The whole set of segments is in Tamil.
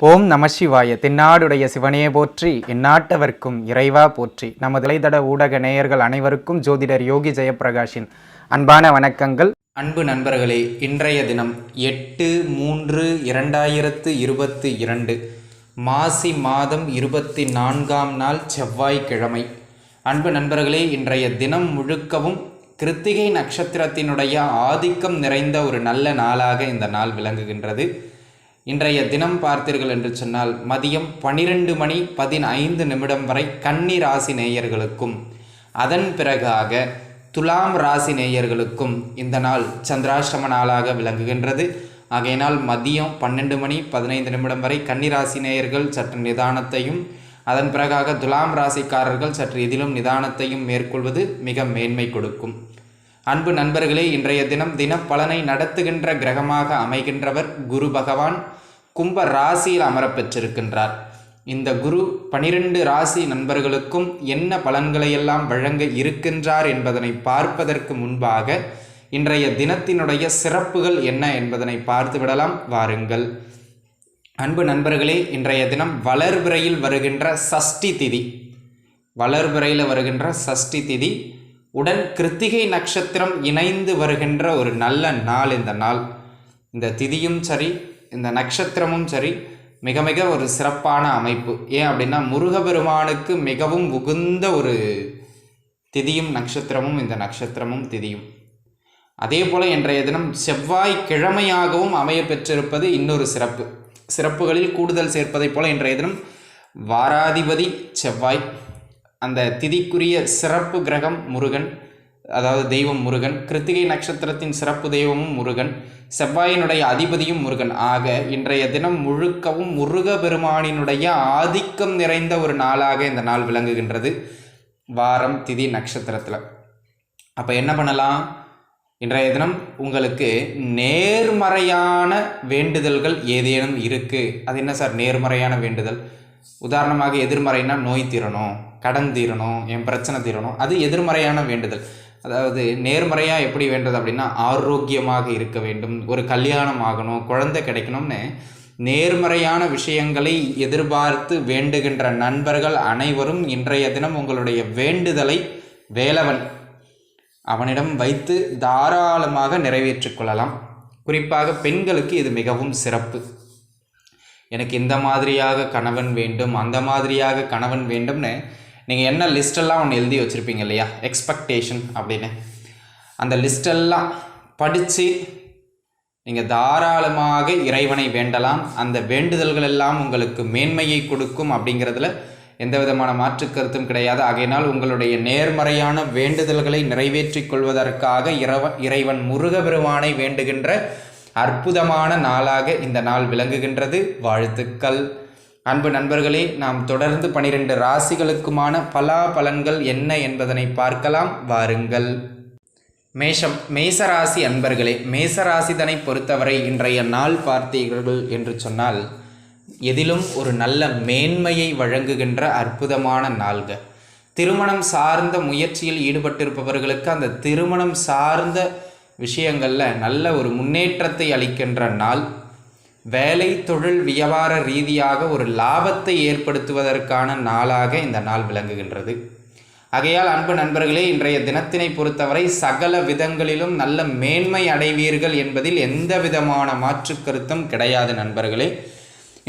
ஓம் நம சிவாய. தென்னாடுடைய சிவனே போற்றி, எந்நாட்டவர்க்கும் இறைவா போற்றி. நமது இளைதட ஊடக நேயர்கள் அனைவருக்கும் ஜோதிடர் யோகி ஜெயப்பிரகாஷின் அன்பான வணக்கங்கள். அன்பு நண்பர்களே, இன்றைய தினம் 8/3/2022 மாசி மாதம் 24ஆம் நாள் செவ்வாய்க்கிழமை. அன்பு நண்பர்களே, இன்றைய தினம் முழுக்கவும் கிருத்திகை நட்சத்திரத்தினுடைய ஆதிக்கம் நிறைந்த ஒரு நல்ல நாளாக இந்த நாள் விளங்குகின்றது. இன்றைய தினம் பார்த்தீர்கள் என்று சொன்னால் மதியம் 12:15 வரை கன்னி ராசி நேயர்களுக்கும், அதன் பிறகாக துலாம் ராசி நேயர்களுக்கும் இந்த நாள் சந்திராஷ்டம நாளாக விளங்குகின்றது. ஆகையினால் மதியம் 12:15 வரை கன்னி ராசி நேயர்கள் சற்று நிதானத்தையும், அதன் பிறகாக துலாம் ராசிக்காரர்கள் சற்று இதிலும் நிதானத்தையும் மேற்கொள்வது மிக மேன்மை கொடுக்கும். அன்பு நண்பர்களே, இன்றைய தினம் தினப்பலனை நடத்துகின்ற கிரகமாக அமைகின்றவர் குரு பகவான் கும்ப ராசியில் அமரப்பெற்றிருக்கின்றார். இந்த குரு 12 ராசி நண்பர்களுக்கும் என்ன பலன்களையெல்லாம் வழங்க இருக்கின்றார் என்பதனை பார்ப்பதற்கு முன்பாக இன்றைய தினத்தினுடைய சிறப்புகள் என்ன என்பதனை பார்த்து விடலாம் வாருங்கள். அன்பு நண்பர்களே, இன்றைய தினம் வளர்பிறையில் வருகின்ற சஷ்டி திதி, வளர்பிறையில் வருகின்ற சஷ்டி திதி உடன் கிருத்திகை நட்சத்திரம் இணைந்து வருகின்ற ஒரு நல்ல நாள். இந்த நாள், இந்த திதியும் சரி, இந்த நட்சத்திரமும் சரி, மிக மிக ஒரு சிறப்பான அமைப்பு. ஏன் அப்படின்னா முருகபெருமானுக்கு மிகவும் உகுந்த ஒரு திதியும் நட்சத்திரமும் இந்த நட்சத்திரமும் திதியும். அதே போல் இன்றைய தினம் செவ்வாய் கிழமையாகவும் அமைய பெற்றிருப்பது இன்னொரு சிறப்பு. சிறப்புகளில் கூடுதல் சேர்ப்பதை போல இன்றைய தினம் வாராதிபதி செவ்வாய், அந்த திதிக்குரிய சிறப்பு கிரகம் முருகன், அதாவது தெய்வம் முருகன், கிருத்திகை நட்சத்திரத்தின் சிறப்பு தெய்வமும் முருகன், செவ்வாயினுடைய அதிபதியும் முருகன். ஆக இன்றைய தினம் முழுக்கவும் முருகபெருமானினுடைய ஆதிக்கம் நிறைந்த ஒரு நாளாக இந்த நாள் விளங்குகின்றது, வாரம் திதி நட்சத்திரத்தில். அப்போ என்ன பண்ணலாம்? இன்றைய தினம் உங்களுக்கு நேர்மறையான வேண்டுதல்கள் ஏதேனும் இருக்குது. அது என்ன சார் நேர்மறையான வேண்டுதல்? உதாரணமாக எதிர்மறைனா நோய் தீரணும், கடன் தீரணும், என் பிரச்சனை தீரணும், அது எதிர்மறையான வேண்டுதல். அதாவது நேர்மறையாக எப்படி வேண்டது அப்படின்னா ஆரோக்கியமாக இருக்க வேண்டும், ஒரு கல்யாணம் ஆகணும், குழந்தை கிடைக்கணும்னு நேர்மறையான விஷயங்களை எதிர்பார்த்து வேண்டுகின்ற நண்பர்கள் அனைவரும் இன்றைய தினம் உங்களுடைய வேண்டுதலை வேலவன் அவனிடம் வைத்து தாராளமாக நிறைவேற்றிக் கொள்ளலாம். குறிப்பாக பெண்களுக்கு இது மிகவும் சிறப்பு. எனக்கு இந்த மாதிரியாக கணவன் வேண்டும், அந்த மாதிரியாக கணவன் வேண்டும்னு நீங்கள் என்ன லிஸ்டெல்லாம் ஒன்று எழுதி வச்சுருப்பீங்க இல்லையா, எக்ஸ்பெக்டேஷன் அப்படின்னு, அந்த லிஸ்டெல்லாம் படித்து நீங்கள் தாராளமாக இறைவனை வேண்டலாம். அந்த வேண்டுதல்கள் எல்லாம் உங்களுக்கு மேன்மையை கொடுக்கும் அப்படிங்கிறதுல எந்த விதமான மாற்று கருத்தும் கிடையாது. ஆகையினால் உங்களுடைய நேர்மறையான வேண்டுதல்களை நிறைவேற்றிக் கொள்வதற்காக இறைவன் முருகபெருமானை வேண்டுகின்ற அற்புதமான நாளாக இந்த நாள் விளங்குகின்றது. வாழ்த்துக்கள். அன்பு நண்பர்களே, நாம் தொடர்ந்து 12 ராசிகளுக்குமான பலாபலன்கள் என்ன என்பதனை பார்க்கலாம் வாருங்கள். மேஷம், மேசராசி அன்பர்களே, மேசராசிதனை பொறுத்தவரை இன்றைய நாள் பார்த்தீர்கள் என்று சொன்னால் எதிலும் ஒரு நல்ல மேன்மையை வழங்குகின்ற அற்புதமான நாள்கள். திருமணம் சார்ந்த முயற்சியில் ஈடுபட்டிருப்பவர்களுக்கு அந்த திருமணம் சார்ந்த விஷயங்களில் நல்ல ஒரு முன்னேற்றத்தை அளிக்கின்ற நாள். வேலை தொழில் வியாபார ரீதியாக ஒரு லாபத்தை ஏற்படுத்துவதற்கான நாளாக இந்த நாள் விளங்குகின்றது. ஆகையால் அன்பு நண்பர்களே, இன்றைய தினத்தினை பொறுத்தவரை சகல விதங்களிலும் நல்ல மேன்மை அடைவீர்கள் என்பதில் எந்த விதமான மாற்று கருத்தும் கிடையாது. நண்பர்களே,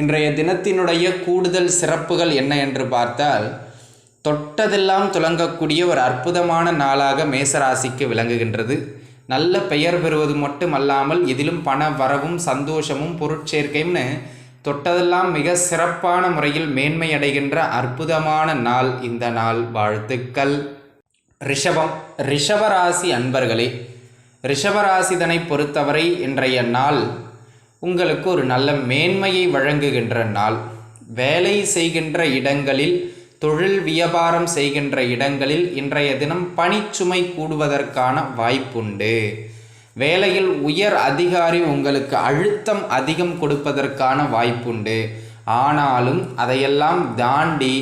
இன்றைய தினத்தினுடைய கூடுதல் சிறப்புகள் என்ன என்று பார்த்தால் தொட்டதெல்லாம் துலங்கக்கூடிய ஒரு அற்புதமான நாளாக மேசராசிக்கு விளங்குகின்றது. நல்ல பெயர் பெறுவது மட்டுமல்லாமல் இதிலும் பண வரவும் சந்தோஷமும் பொருட்சேர்க்கையும்னு தொட்டதெல்லாம் மிக சிறப்பான முறையில் மேன்மை அடைகின்ற அற்புதமான நாள் இந்த நாள். வாழ்த்துக்கள். ரிஷபம், ரிஷபராசி அன்பர்களே, ரிஷபராசிதனை பொறுத்தவரை இன்றைய நாள் உங்களுக்கு ஒரு நல்ல மேன்மையை வழங்குகின்ற நாள். வேலை செய்கின்ற இடங்களில், தொழில் வியாபாரம் செய்கின்ற இடங்களில் இன்றைய தினம் பணிச்சுமை கூடுவதற்கான வாய்ப்புண்டு. வேலையில் உயர் அதிகாரி உங்களுக்கு அழுத்தம் அதிகம் கொடுப்பதற்கான வாய்ப்புண்டு. ஆனாலும் அதையெல்லாம் தாண்டி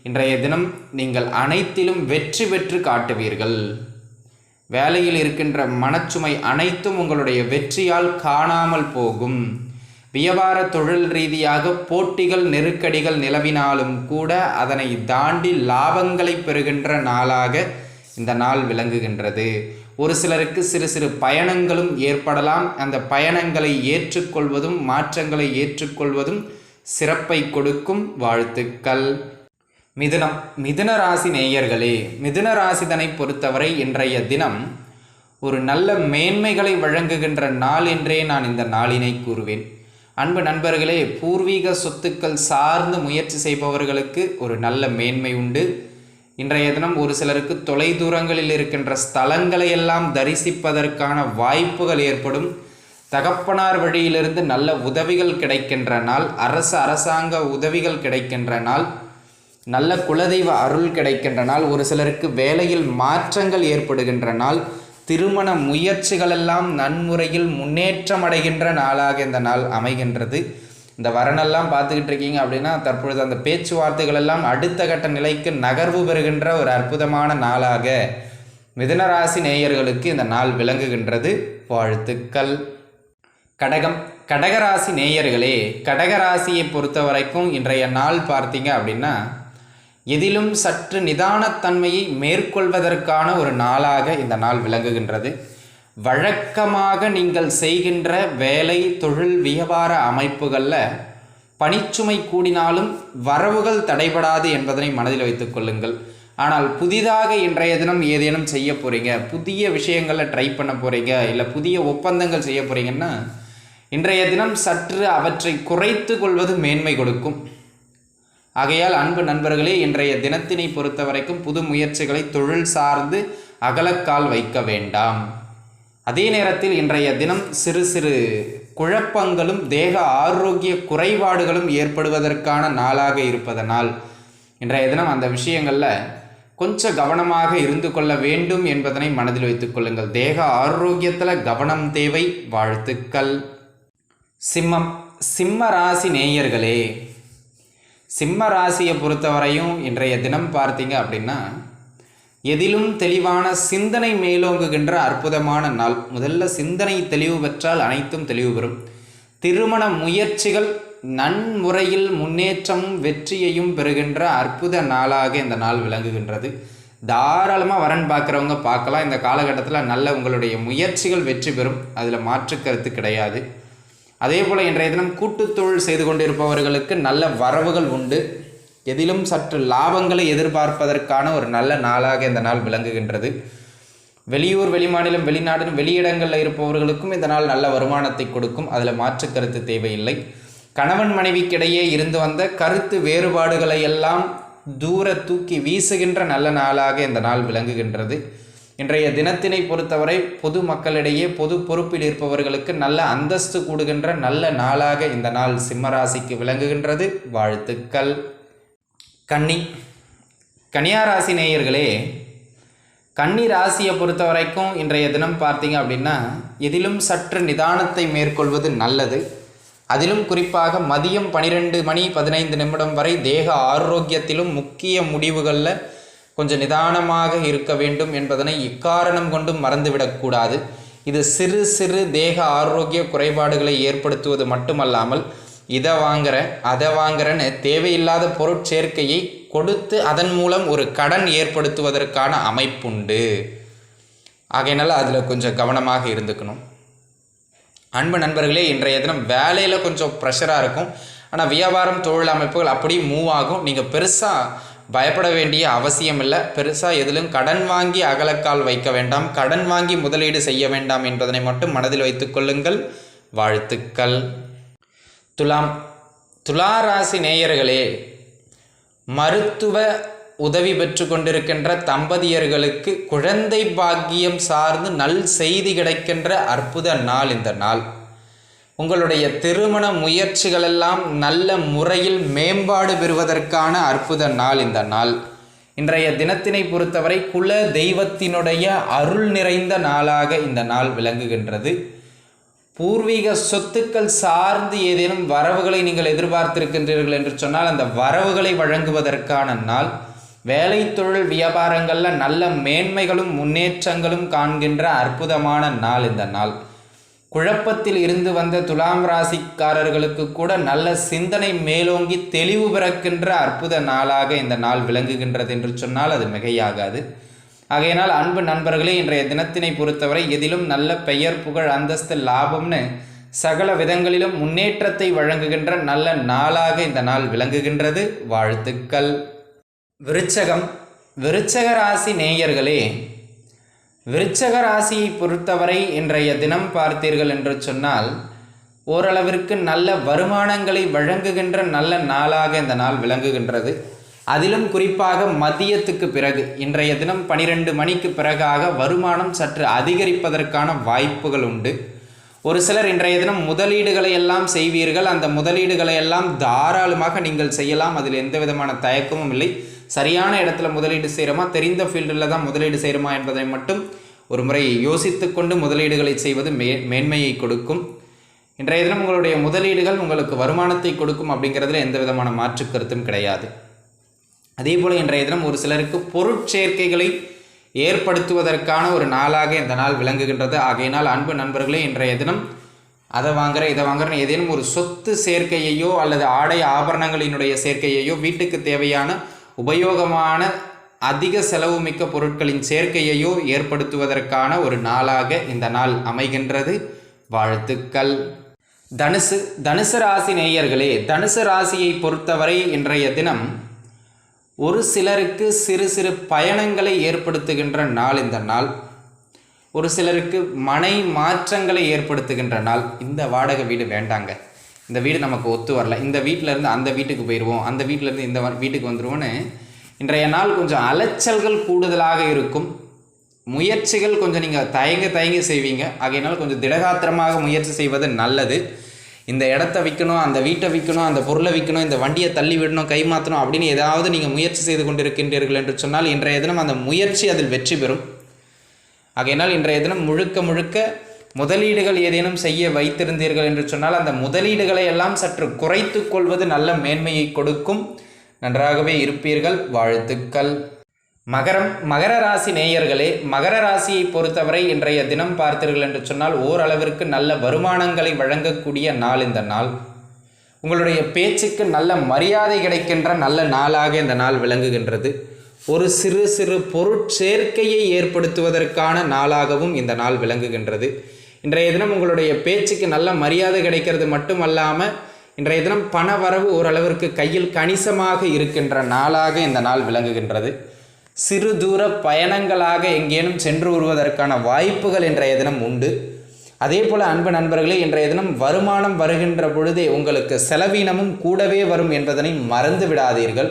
இன்றைய தினம் நீங்கள் அனைத்திலும் வெற்றி பெற்று காட்டுவீர்கள். வேலையில் இருக்கின்ற மனச்சுமை அனைத்தும் உங்களுடைய வெற்றியால் காணாமல் போகும். வியாபார தொழில் ரீதியாக போட்டிகள் நெருக்கடிகள் நிலவினாலும் கூட அதனை தாண்டி லாபங்களை பெறுகின்ற நாளாக இந்த நாள் விளங்குகின்றது. ஒரு சிலருக்கு சிறு சிறு பயணங்களும் ஏற்படலாம். அந்த பயணங்களை ஏற்றுக்கொள்வதும் மாற்றங்களை ஏற்றுக்கொள்வதும் சிறப்பை கொடுக்கும். வாழ்த்துக்கள். மிதுன ராசி நேயர்களே, மிதுன ராசிதனை பொறுத்தவரை இன்றைய தினம் ஒரு நல்ல மேன்மைகளை வழங்குகின்ற நாள் என்றே நான் இந்த நாளினை கூறுவேன். அன்பு நண்பர்களே, பூர்வீக சொத்துக்கள் சார்ந்து முயற்சி செய்பவர்களுக்கு ஒரு நல்ல மேன்மை உண்டு. இன்றைய தினம் ஒரு சிலருக்கு தொலைதூரங்களில் இருக்கின்ற ஸ்தலங்களை எல்லாம் தரிசிப்பதற்கான வாய்ப்புகள் ஏற்படும். தகப்பனார் வழியிலிருந்து நல்ல உதவிகள் கிடைக்கின்ற நாள். அரசாங்க உதவிகள் கிடைக்கின்ற நாள். நல்ல குலதெய்வ அருள் கிடைக்கின்ற நாள். ஒரு சிலருக்கு வேலையில் மாற்றங்கள் ஏற்படுகின்ற நாள். திருமண முயற்சிகளெல்லாம் நன்முறையில் முன்னேற்றம் அடைகின்ற நாளாக இந்த நாள் அமைகின்றது. இந்த வரனெல்லாம் பார்த்துக்கிட்டு இருக்கீங்க அப்படின்னா தற்பொழுது அந்த பேச்சுவார்த்தைகள் எல்லாம் அடுத்த கட்ட நிலைக்கு நகர்வு பெறுகின்ற ஒரு அற்புதமான நாளாக மிதுனராசி நேயர்களுக்கு இந்த நாள் விளங்குகின்றது. வாழ்த்துக்கள். கடகராசி நேயர்களே, கடகராசியை பொறுத்த வரைக்கும் இன்றைய நாள் பார்த்தீங்க அப்படின்னா எதிலும் சற்று நிதானத்தன்மையை மேற்கொள்வதற்கான ஒரு நாளாக இந்த நாள் விளங்குகின்றது. வழக்கமாக நீங்கள் செய்கின்ற வேலை தொழில் வியாபார அமைப்புகளில் பணிச்சுமை கூடினாலும் வரவுகள் தடைபடாது என்பதனை மனதில் வைத்துக் கொள்ளுங்கள். ஆனால் புதிதாக இன்றைய தினம் ஏதேனும் செய்ய போகிறீங்க, புதிய விஷயங்களை ட்ரை பண்ண போகிறீங்க, இல்லை புதிய ஒப்பந்தங்கள் செய்ய போகிறீங்கன்னா இன்றைய தினம் சற்று அவற்றை குறைத்து கொள்வது மேன்மை கொடுக்கும். ஆகையால் அன்பு நண்பர்களே, இன்றைய தினத்தினை பொறுத்த வரைக்கும் புது முயற்சிகளை தொழில் சார்ந்து அகலக்கால் வைக்க வேண்டாம். அதே நேரத்தில் இன்றைய தினம் சிறு சிறு குழப்பங்களும் தேக ஆரோக்கிய குறைபாடுகளும் ஏற்படுவதற்கான நாளாக இருப்பதனால் இன்றைய தினம் அந்த விஷயங்களில் கொஞ்சம் கவனமாக இருந்து கொள்ள வேண்டும் என்பதனை மனதில் வைத்துக் கொள்ளுங்கள். தேக ஆரோக்கியத்தில் கவனம் தேவை. வாழ்த்துக்கள். சிம்ம ராசி நேயர்களே, சிம்ம ராசியை பொறுத்தவரையும் இன்றைய தினம் பார்த்தீங்க அப்படின்னா எதிலும் தெளிவான சிந்தனை மேலோங்குகின்ற அற்புதமான நாள். முதல்ல சிந்தனை தெளிவு பெற்றால் அனைத்தும் தெளிவு பெறும். திருமண முயற்சிகள் நன்முறையில் முன்னேற்றமும் வெற்றியையும் பெறுகின்ற அற்புத நாளாக இந்த நாள் விளங்குகின்றது. தாராளமாக வரன் பார்க்குறவங்க பார்க்கலாம். இந்த காலகட்டத்தில் நல்ல உங்களுடைய முயற்சிகள் வெற்றி பெறும், அதில் மாற்று கருத்து கிடையாது. அதே போல் இன்றைய தினம் கூட்டுத்தொழில் செய்து கொண்டிருப்பவர்களுக்கு நல்ல வரவுகள் உண்டு. எதிலும் சற்று லாபங்களை எதிர்பார்ப்பதற்கான ஒரு நல்ல நாளாக இந்த நாள் விளங்குகின்றது. வெளியூர் வெளிமாநிலம் வெளிநாடு வெளியிடங்களில் இருப்பவர்களுக்கும் இந்த நாள் நல்ல வருமானத்தை கொடுக்கும், அதில் மாற்று கருத்து தேவையில்லை. கணவன் மனைவிக்கிடையே இருந்து வந்த கருத்து வேறுபாடுகளை எல்லாம் தூர தூக்கி வீசுகின்ற நல்ல நாளாக இந்த நாள் விளங்குகின்றது. இன்றைய தினத்தினை பொறுத்தவரை பொது மக்களிடையே பொது பொறுப்பில் இருப்பவர்களுக்கு நல்ல அந்தஸ்து கூடுகின்ற நல்ல நாளாக இந்த நாள் சிம்மராசிக்கு விளங்குகின்றது. வாழ்த்துக்கள். கன்னியாராசி நேயர்களே, கன்னி ராசியை பொறுத்த வரைக்கும் இன்றைய தினம் பார்த்தீங்க அப்படின்னா எதிலும் சற்று நிதானத்தை மேற்கொள்வது நல்லது. அதிலும் குறிப்பாக மதியம் 12:15 வரை தேக ஆரோக்கியத்திலும் முக்கிய முடிவுகளில் கொஞ்சம் நிதானமாக இருக்க வேண்டும் என்பதனை இக்காரணம் கொண்டு மறந்துவிடக்கூடாது. இது சிறு சிறு தேக ஆரோக்கிய குறைபாடுகளை ஏற்படுத்துவது மட்டுமல்லாமல் இதை வாங்குறேன் அதை வாங்குறேன்னு தேவையில்லாத பொருட்சேர்க்கையை கொடுத்து அதன் மூலம் ஒரு கடன் ஏற்படுத்துவதற்கான அமைப்புண்டு. ஆகையினால அதில் கொஞ்சம் கவனமாக இருந்துக்கணும். அன்பு நண்பர்களே, இன்றைய தினம் வேலையில் கொஞ்சம் ப்ரெஷராக இருக்கும். ஆனால் வியாபாரம் தொழில் அமைப்புகள் அப்படி மூவ் ஆகும். நீங்கள் பெருசாக பயப்பட வேண்டிய அவசியம் இல்லை. பெருசாக எதிலும் கடன் வாங்கி அகலக்கால் வைக்க வேண்டாம், கடன் வாங்கி முதலீடு செய்ய வேண்டாம் என்பதனை மட்டும் மனதில் வைத்துக் கொள்ளுங்கள். வாழ்த்துக்கள். துலா ராசி நேயர்களே, மருத்துவ உதவி பெற்று கொண்டிருக்கின்ற தம்பதியர்களுக்கு குழந்தை பாக்கியம் சார்ந்து நல் செய்தி கிடைக்கின்ற அற்புத நாள் இந்த நாள். உங்களுடைய திருமண முயற்சிகளெல்லாம் நல்ல முறையில் மேம்பாடு பெறுவதற்கான அற்புத நாள் இந்த நாள். இன்றைய தினத்தினை பொறுத்தவரை குல தெய்வத்தினுடைய அருள் நிறைந்த நாளாக இந்த நாள் விளங்குகின்றது. பூர்வீக சொத்துக்கள் சார்ந்து ஏதேனும் வரவுகளை நீங்கள் எதிர்பார்த்திருக்கின்றீர்கள் என்று சொன்னால் அந்த வரவுகளை வழங்குவதற்கான நாள். வேலை தொழில் வியாபாரங்களில் நல்ல மேன்மைகளும் முன்னேற்றங்களும் காண்கின்ற அற்புதமான நாள் இந்த நாள். குழப்பத்தில் இருந்து வந்த துலாம் ராசிக்காரர்களுக்கு கூட நல்ல சிந்தனை மேலோங்கி தெளிவு பிறக்கின்ற அற்புத நாளாக இந்த நாள் விளங்குகின்றது என்று சொன்னால் அது மிகையாகாது. ஆகையினால் அன்பு நண்பர்களே, இன்றைய தினத்தினை பொறுத்தவரை எதிலும் நல்ல பெயர் புகழ் அந்தஸ்து லாபம்னு சகல விதங்களிலும் முன்னேற்றத்தை வழங்குகின்ற நல்ல நாளாக இந்த நாள் விளங்குகின்றது. வாழ்த்துக்கள். விருச்சகம். விருச்சக ராசி நேயர்களே, விருச்சக ராசியை பொறுத்தவரை இன்றைய தினம் பார்த்தீர்கள் என்று சொன்னால் ஓரளவிற்கு நல்ல வருமானங்களை வழங்குகின்ற நல்ல நாளாக இந்த நாள் விளங்குகின்றது. அதிலும் குறிப்பாக மதியத்துக்கு பிறகு இன்றைய தினம் 12 மணிக்கு பிறகாக வருமானம் சற்று அதிகரிப்பதற்கான வாய்ப்புகள் உண்டு. ஒரு சிலர் இன்றைய தினம் முதலீடுகளை எல்லாம் செய்வீர்கள். அந்த முதலீடுகளை எல்லாம் தாராளமாக நீங்கள் செய்யலாம். அதில் எந்த விதமான தயக்கமும் இல்லை. சரியான இடத்துல முதலீடு செய்கிறோமா, தெரிந்த ஃபீல்டில் தான் முதலீடு செய்கிறோமா என்பதை மட்டும் ஒரு முறை யோசித்து கொண்டு முதலீடுகளை செய்வது மேன்மையை கொடுக்கும். இன்றைய தினம் உங்களுடைய முதலீடுகள் உங்களுக்கு வருமானத்தை கொடுக்கும் அப்படிங்கிறதுல எந்த விதமான மாற்று கருத்தும் கிடையாது. அதே போல் இன்றைய தினம் ஒரு சிலருக்கு பொருட்சேர்க்கைகளை ஏற்படுத்துவதற்கான ஒரு நாளாக இந்த நாள் விளங்குகின்றது. ஆகையினால் அன்பு நண்பர்களே, இன்றைய தினம் அதை வாங்குகிறேன் இதை வாங்குறேன் ஏதேனும் ஒரு சொத்து சேர்க்கையையோ அல்லது ஆடை ஆபரணங்களினுடைய சேர்க்கையையோ வீட்டுக்கு தேவையான உபயோகமான அதிக செலவு மிக்க பொருட்களின் சேர்க்கையையோ ஏற்படுத்துவதற்கான ஒரு நாளாக இந்த நாள் அமைகின்றது. வாழ்த்துக்கள். தனுசு. தனுசு ராசி நேயர்களே, தனுசு ராசியை பொறுத்தவரை இன்றைய தினம் ஒரு சிலருக்கு சிறு சிறு பயணங்களை ஏற்படுத்துகின்ற நாள் இந்த நாள். ஒரு சிலருக்கு மனை மாற்றங்களை ஏற்படுத்துகின்ற நாள். இந்த வாடகை வீடு வேண்டாங்க, இந்த வீடு நமக்கு ஒத்து வரல, இந்த வீட்டிலேருந்து அந்த வீட்டுக்கு போயிடுவோம், அந்த வீட்டிலேருந்து இந்த வீட்டுக்கு வந்துடுவோன்னு இன்றைய நாள் கொஞ்சம் அலைச்சல்கள் கூடுதலாக இருக்கும். முயற்சிகள் கொஞ்சம் நீங்கள் தயங்கி செய்வீங்க. ஆகையினால் கொஞ்சம் திடகாத்திரமாக முயற்சி செய்வது நல்லது. இந்த இடத்த விற்கணும், அந்த வீட்டை விற்கணும், அந்த பொருளை விற்கணும், இந்த வண்டியை தள்ளி விடணும், கை மாற்றணும் அப்படின்னு ஏதாவது நீங்கள் முயற்சி செய்து கொண்டிருக்கின்றீர்கள் என்று சொன்னால் இன்றைய தினம் அந்த முயற்சி அதில் வெற்றி பெறும். ஆகையினால் இன்றைய தினம் முழுக்க முதலீடுகள் ஏதேனும் செய்ய வைத்திருந்தீர்கள் என்று சொன்னால் அந்த முதலீடுகளை எல்லாம் சற்று குறைத்து கொள்வது நல்ல மேன்மையை கொடுக்கும். நன்றாகவே இருப்பீர்கள். வாழ்த்துக்கள். மகரம். மகர ராசி நேயர்களே, மகர ராசியை பொறுத்தவரை இன்றைய தினம் பார்த்தீர்கள் என்று சொன்னால் ஓரளவிற்கு நல்ல வருமானங்களை வழங்கக்கூடிய நாள் இந்த நாள். உங்களுடைய பேச்சுக்கு நல்ல மரியாதை கிடைக்கின்ற நல்ல நாளாக இந்த நாள் விளங்குகின்றது. ஒரு சிறு சிறு பொருட்சேர்க்கையை ஏற்படுத்துவதற்கான நாளாகவும் இந்த நாள் விளங்குகின்றது. இன்றைய தினம் உங்களுடைய பேச்சுக்கு நல்ல மரியாதை கிடைக்கிறது மட்டுமல்லாமல் இன்றைய தினம் பண வரவு ஓரளவிற்கு கையில் கணிசமாக இருக்கின்ற நாளாக இந்த நாள் விளங்குகின்றது. சிறு தூர பயணங்களாக எங்கேனும் சென்று வருவதற்கான வாய்ப்புகள் இன்றைய தினம் உண்டு. அதே போல் அன்பு நண்பர்களே, இன்றைய தினம் வருமானம் வருகின்ற பொழுதே உங்களுக்கு செலவீனமும் கூடவே வரும் என்பதனை மறந்து விடாதீர்கள்.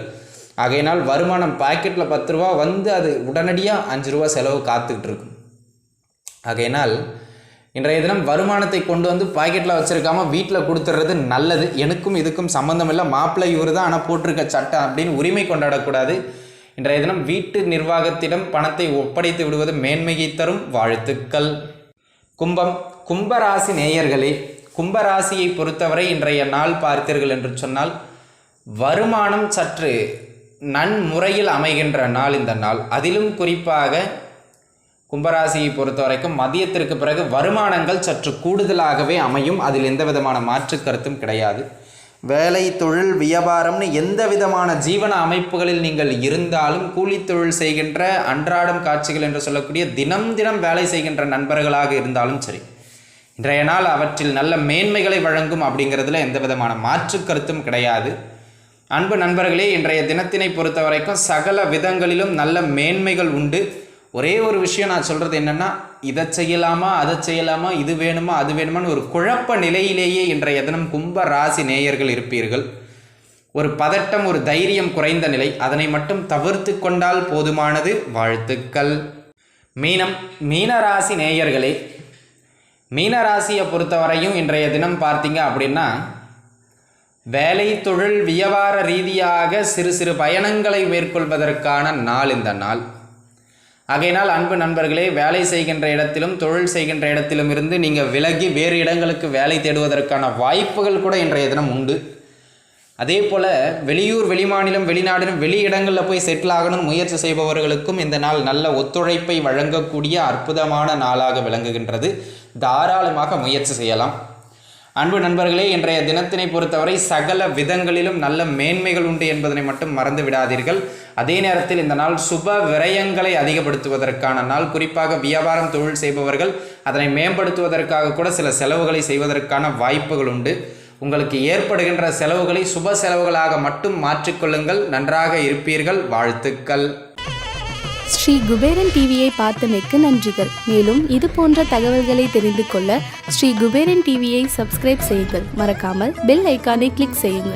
ஆகையினால் வருமானம் பாக்கெட்டில் 10 ரூபா வந்து அது உடனடியாக 5 ரூபா செலவு காத்துக்கிட்டு இருக்கும். ஆகையினால் இன்றைய தினம் வருமானத்தை கொண்டு வந்து பாக்கெட்டில் வச்சுருக்காம வீட்டில் கொடுத்துட்றது நல்லது. எனக்கும் இதுக்கும் சம்மந்தம் இல்லை, மாப்பிள்ளை இவர் தான் ஆனால் போட்டிருக்க சட்டம் அப்படின்னு உரிமை கொண்டாடக்கூடாது. இன்றைய தினம் வீட்டு நிர்வாகத்திடம் பணத்தை ஒப்படைத்து விடுவது மேன்மையை தரும். வாழ்த்துக்கள். கும்பம். கும்பராசி நேயர்களே, கும்பராசியை பொறுத்தவரை இன்றைய நாள் பார்த்தீர்கள் என்று சொன்னால் வருமானம் சற்று நன்முறையில் அமைகின்ற நாள் இந்த நாள். அதிலும் குறிப்பாக கும்பராசியை பொறுத்த வரைக்கும் மதியத்திற்கு பிறகு வருமானங்கள் சற்று கூடுதலாகவே அமையும். அதில் எந்த விதமான மாற்று கருத்தும் கிடையாது. வேலை தொழில் வியாபாரம்னு எந்த விதமான ஜீவன அமைப்புகளில் நீங்கள் இருந்தாலும் கூலி தொழில் செய்கின்ற அன்றாடம் காட்சிகள் என்று சொல்லக்கூடிய தினம் வேலை செய்கின்ற நண்பர்களாக இருந்தாலும் சரி, இன்றைய நாள் அவற்றில் நல்ல மேன்மைகளை வழங்கும் அப்படிங்கிறதுல எந்த விதமான மாற்று கருத்தும் கிடையாது. அன்பு நண்பர்களே, இன்றைய தினத்தினை பொறுத்த வரைக்கும் சகல விதங்களிலும் நல்ல மேன்மைகள் உண்டு. ஒரே ஒரு விஷயம் நான் சொல்கிறது என்னென்னா, இதை செய்யலாமா அதை செய்யலாமா, இது வேணுமா அது வேணுமான்னு ஒரு குழப்ப நிலையிலேயே இன்றைய தினம் கும்ப ராசி நேயர்கள் இருப்பீர்கள். ஒரு பதட்டம், ஒரு தைரியம் குறைந்த நிலை, அதனை மட்டும் தவிர்த்து கொண்டால் போதுமானது. வாழ்த்துக்கள். மீனம். மீனராசி நேயர்களே, மீனராசியை பொறுத்தவரையும் இன்றைய தினம் பார்த்தீங்க அப்படின்னா வேலை தொழில் வியாபார ரீதியாக சிறு சிறு பயணங்களை மேற்கொள்வதற்கான நாள் இந்த நாள். ஆகையினால் அன்பு நண்பர்களே, வேலை செய்கின்ற இடத்திலும் தொழில் செய்கின்ற இடத்திலும் இருந்து நீங்கள் விலகி வேறு இடங்களுக்கு வேலை தேடுவதற்கான வாய்ப்புகள் கூட இன்றைய தினம் உண்டு. அதே போல் வெளியூர் வெளிமாநிலம் வெளிநாடு வெளி இடங்களில் போய் செட்டில் ஆகணும்னு முயற்சி செய்பவர்களுக்கும் இந்த நாள் நல்ல ஒத்துழைப்பை வழங்கக்கூடிய அற்புதமான நாளாக விளங்குகின்றது. தாராளமாக முயற்சி செய்யலாம். அன்பு நண்பர்களே, இன்றைய தினத்தினை பொறுத்தவரை சகல விதங்களிலும் நல்ல மேன்மைகள் உண்டு என்பதனை மட்டும் மறந்து விடாதீர்கள். அதே நேரத்தில் இந்த நாள் சுப விரயங்களை அதிகப்படுத்துவதற்கான நாள். குறிப்பாக வியாபாரம் தொழில் செய்பவர்கள் அதனை மேம்படுத்துவதற்காக கூட சில செலவுகளை செய்வதற்கான வாய்ப்புகள் உண்டு. உங்களுக்கு ஏற்படுகின்ற செலவுகளை சுப செலவுகளாக மட்டும் மாற்றிக்கொள்ளுங்கள். நன்றாக இருப்பீர்கள். வாழ்த்துக்கள். ஸ்ரீ குபேரன் டிவியை பார்த்தமைக்கு நன்றிகள். மேலும் இது போன்ற தகவல்களை தெரிந்து கொள்ள ஸ்ரீ குபேரன் டிவியை சப்ஸ்கிரைப் செய்யுங்கள். மறக்காமல் பெல் ஐக்கானை கிளிக் செய்யுங்கள்.